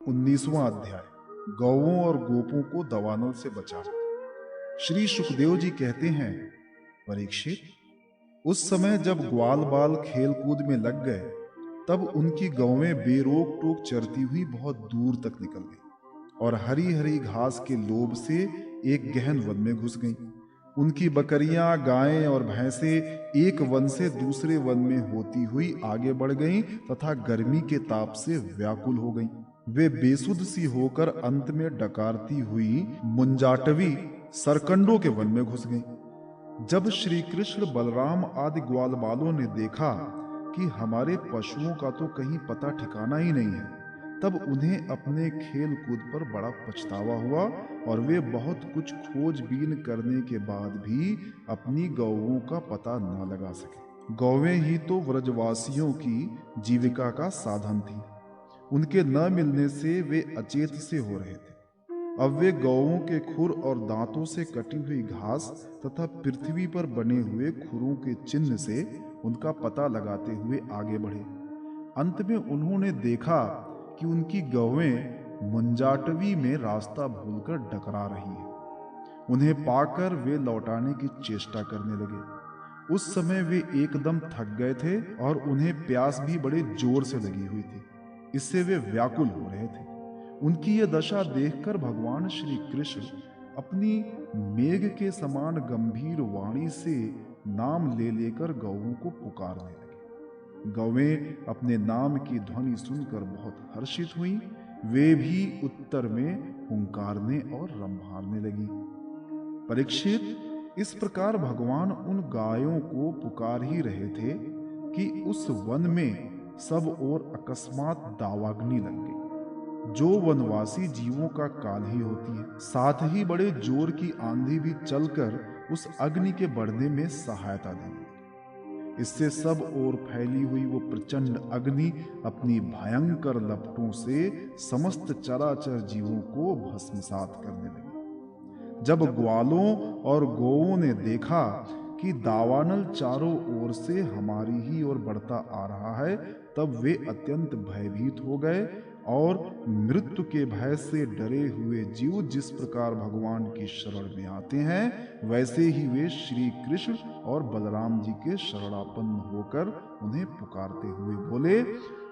19वां अध्याय। गौओं और गोपों को दावानल से बचाना। श्री सुखदेव जी कहते हैं, परीक्षित, उस समय जब ग्वाल बाल खेल कूद में लग गए, तब उनकी गौवें बेरोक टोक चरती हुई बहुत दूर तक निकल गईं और हरी हरी घास के लोभ से एक गहन वन में घुस गईं। उनकी बकरियां, गायें और भैंसें एक वन से दूसरे वन में होती हुई आगे बढ़ गईं तथा गर्मी के ताप से व्याकुल हो गईं। वे बेसुध सी होकर अंत में डकारती हुई मुंजाटवी सरकंडों के वन में घुस गईं। जब श्री कृष्ण, बलराम आदि ग्वाल बालों ने देखा कि हमारे पशुओं का तो कहीं पता ठिकाना ही नहीं है, तब उन्हें अपने खेल कूद पर बड़ा पछतावा हुआ और वे बहुत कुछ खोजबीन करने के बाद भी अपनी गौओं का पता न लगा सके। गौवें ही तो व्रजवासियों की जीविका का साधन थी। उनके न मिलने से वे अचेत से हो रहे थे। अब वे गौओं के खुर और दांतों से कटी हुई घास तथा पृथ्वी पर बने हुए खुरों के चिन्ह से उनका पता लगाते हुए आगे बढ़े। अंत में उन्होंने देखा कि उनकी गौवें मुंजाटवी में रास्ता भूलकर डकरा रही हैं। उन्हें पाकर वे लौटाने की चेष्टा करने लगे। उस समय वे एकदम थक गए थे और उन्हें प्यास भी बड़े जोर से लगी हुई थी। इससे वे व्याकुल हो रहे थे। उनकी यह दशा देखकर भगवान श्री कृष्ण अपनी मेघ के समान गंभीर वाणी से नाम ले लेकर गौओं को पुकारने लगे। गौवें अपने नाम की ध्वनि सुनकर बहुत हर्षित हुईं। वे भी उत्तर में हुंकारने और रम्भाने लगी। परीक्षित, इस प्रकार भगवान उन गायों को पुकार ही रहे थे कि उस वन में सब ओर अकस्मात दावाग्नि लग गई, जो वनवासी जीवों का काल ही होती है। साथ ही बड़े जोर की आंधी भी चलकर उस अग्नि के बढ़ने में सहायता देने लगी। इससे सब ओर फैली हुई वो प्रचंड अग्नि अपनी भयंकर लपटों से समस्त चराचर जीवों को भस्मसात करने लगी। जब ग्वालों और गौओं ने देखा कि दावानल चारों ओर से हमारी ही ओर बढ़ता आ रहा है, तब वे अत्यंत भयभीत हो गए और मृत्यु के भय से डरे हुए जीव जिस प्रकार भगवान की शरण में आते हैं, वैसे ही वे श्री कृष्ण और बलराम जी के शरणापन्न होकर उन्हें पुकारते हुए बोले,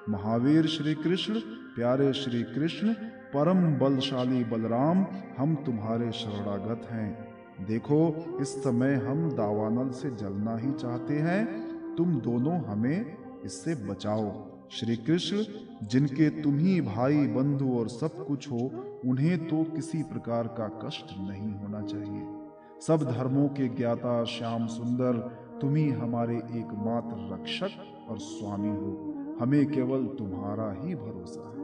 महावीर श्री कृष्ण, प्यारे श्री कृष्ण, परम बलशाली बलराम, हम तुम्हारे शरणागत हैं। देखो, इस समय हम दावानल से जलना ही चाहते हैं। तुम दोनों हमें इससे बचाओ। श्री कृष्ण, जिनके तुम ही भाई, बंधु और सब कुछ हो, उन्हें तो किसी प्रकार का कष्ट नहीं होना चाहिए। सब धर्मों के ज्ञाता श्याम सुंदर, तुम ही हमारे एकमात्र रक्षक और स्वामी हो। हमें केवल तुम्हारा ही भरोसा है।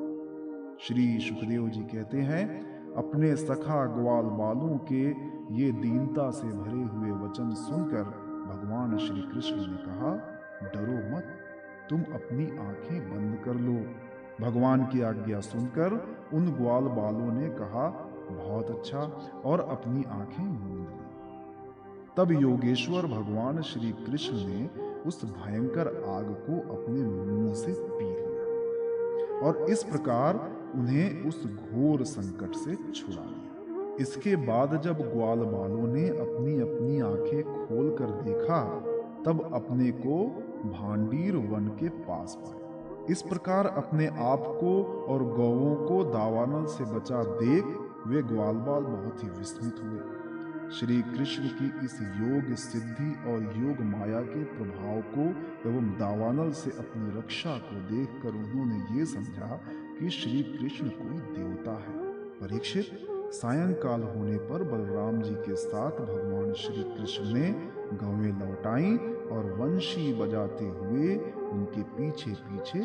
श्री सुखदेव जी कहते हैं, अपने सखा ग्वाल बालों के ये दीनता से भरे हुए वचन सुनकर भगवान श्री कृष्ण ने कहा, डरो मत, तुम अपनी आंखें बंद कर लो। भगवान की आज्ञा सुनकर उन ग्वाल बालों ने कहा, बहुत अच्छा, और अपनी आंखें मूंद ली। तब योगेश्वर भगवान श्री कृष्ण ने उस भयंकर आग को अपने मुंह से पी लिया और इस प्रकार उन्हें उस घोर संकट से छुड़ा लिया। इसके बाद जब ग्वाल बालों ने अपनी अपनी आंखें खोलकर देखा, तब अपने को भांडीर वन के पास पाया। इस प्रकार अपने आप को और गौओं को दावानल से बचा देख वे ग्वाल बाल बहुत ही विस्मित हुए। श्री कृष्ण की इस योग सिद्धि और योग माया के प्रभाव को एवं दावानल से अपनी रक्षा को देखकर उन्होंने ये समझा कि श्री कृष्ण कोई देवता है। परीक्षित, सायंकाल होने पर बलराम जी के साथ भगवान श्री कृष्ण ने गौवें लौटाई और वंशी बजाते हुए उनके पीछे पीछे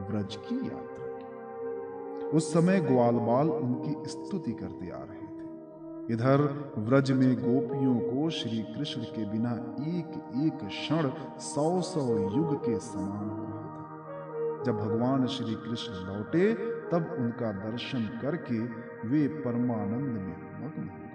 व्रज की यात्रा की। उस समय ग्वाल बाल उनकी स्तुति करते आ रहे थे। इधर व्रज में गोपियों को श्री कृष्ण के बिना एक एक क्षण 100-100 युग के समान हो रहा था। जब भगवान श्री कृष्ण लौटे, तब उनका दर्शन करके वे परमानंद में मग्न हुए।